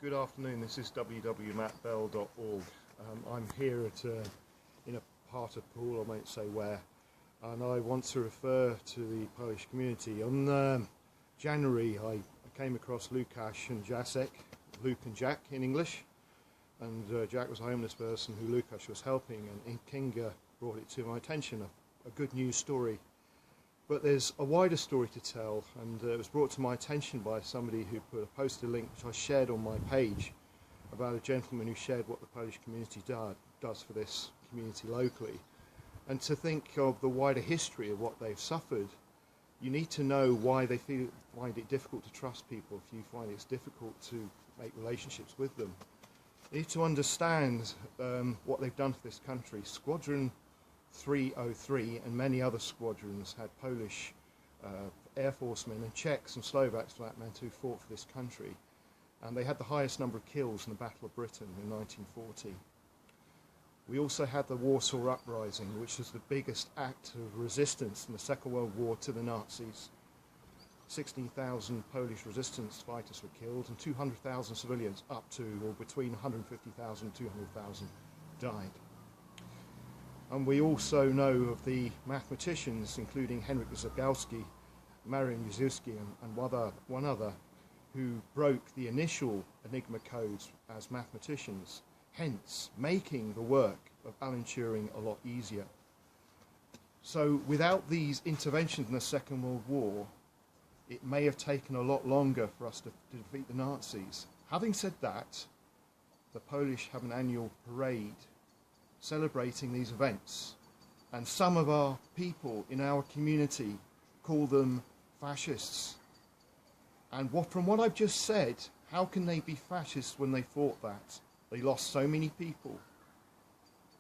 Good afternoon, this is www.mattbell.org. I'm here in a part of Poole, I won't say where, and I want to refer to the Polish community. On January I came across Lukasz and Jacek, Luke and Jack in English, and Jack was a homeless person who Lukasz was helping, and Kinga brought it to my attention, a good news story. But there's a wider story to tell, and it was brought to my attention by somebody who posted a link which I shared on my page about a gentleman who shared what the Polish community does for this community locally. And to think of the wider history of what they've suffered, you need to know why they find it difficult to trust people, if you find it's difficult to make relationships with them. You need to understand what they've done for this country. Squadron 303 and many other squadrons had Polish Air Forcemen and Czechs and Slovaks, for that matter, who fought for this country. And they had the highest number of kills in the Battle of Britain in 1940. We also had the Warsaw Uprising, which was the biggest act of resistance in the Second World War to the Nazis. 16,000 Polish resistance fighters were killed and 200,000 civilians, up to or between 150,000 and 200,000, died. And we also know of the mathematicians, including Henryk Zagałowski, Marian Uszewski, and one other, who broke the initial Enigma codes as mathematicians, hence making the work of Alan Turing a lot easier. So without these interventions in the Second World War, it may have taken a lot longer for us to defeat the Nazis. Having said that, the Polish have an annual parade celebrating these events, and some of our people in our community call them fascists. And from what I've just said, how can they be fascists when they fought that? They lost so many people,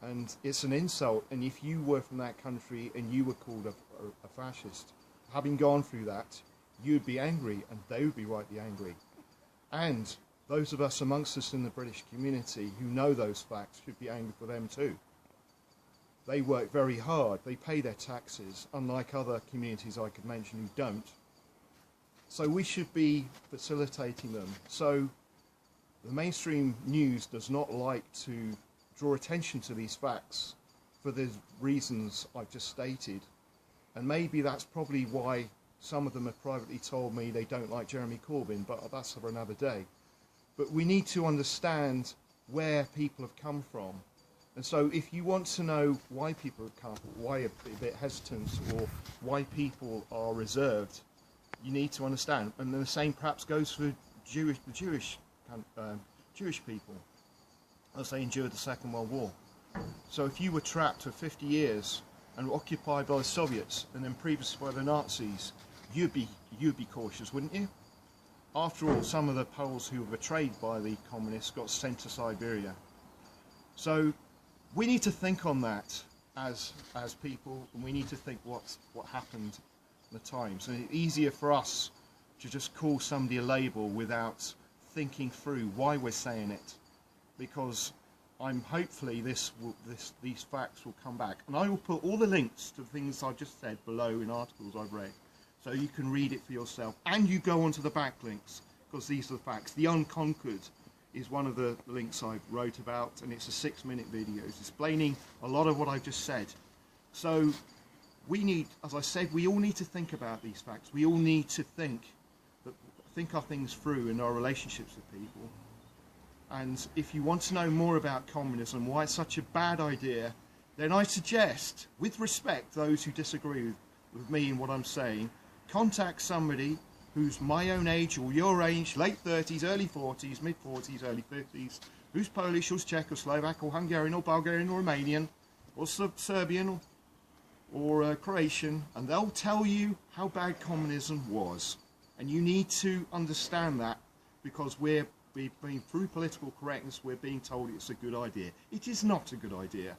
and it's an insult. And if you were from that country and you were called a fascist, having gone through that, you'd be angry, and they would be rightly angry. And those of us amongst us in the British community who know those facts should be angry for them too. They work very hard, they pay their taxes, unlike other communities I could mention who don't. So we should be facilitating them. So the mainstream news does not like to draw attention to these facts for the reasons I've just stated. And maybe that's probably why some of them have privately told me they don't like Jeremy Corbyn, but that's for another day. But we need to understand where people have come from. And so if you want to know why people have come, why a bit hesitant, or why people are reserved, you need to understand. And the same perhaps goes for the Jewish people, as they endured the Second World War. So if you were trapped for 50 years and were occupied by the Soviets and then previously by the Nazis, you'd be cautious, wouldn't you? After all, some of the Poles who were betrayed by the communists got sent to Siberia. So we need to think on that as people, and we need to think what happened in the times. And it's easier for us to just call somebody a label without thinking through why we're saying it, because hopefully these facts will come back. And I will put all the links to the things I've just said below in articles I've read, so you can read it for yourself, and you go onto the backlinks, because these are the facts. The Unconquered is one of the links I wrote about, and it's a 6-minute video explaining a lot of what I've just said. So we need, as I said, we all need to think about these facts. We all need to think our things through in our relationships with people. And if you want to know more about communism, why it's such a bad idea, then I suggest, with respect, those who disagree with me and what I'm saying, contact somebody who's my own age or your age, late 30s, early 40s, mid 40s, early 50s, who's Polish, who's Czech or Slovak or Hungarian or Bulgarian or Romanian or Serbian or Croatian, and they'll tell you how bad communism was. And you need to understand that, because we've been through political correctness, we're being told it's a good idea. It is not a good idea.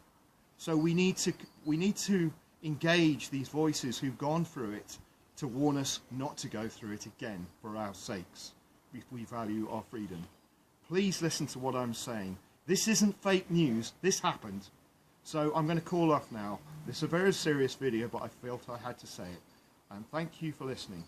So we need to engage these voices who've gone through it to warn us not to go through it again for our sakes, if we value our freedom. Please listen to what I'm saying. This isn't fake news, this happened. So I'm going to call off now. This is a very serious video, but I felt I had to say it. And thank you for listening.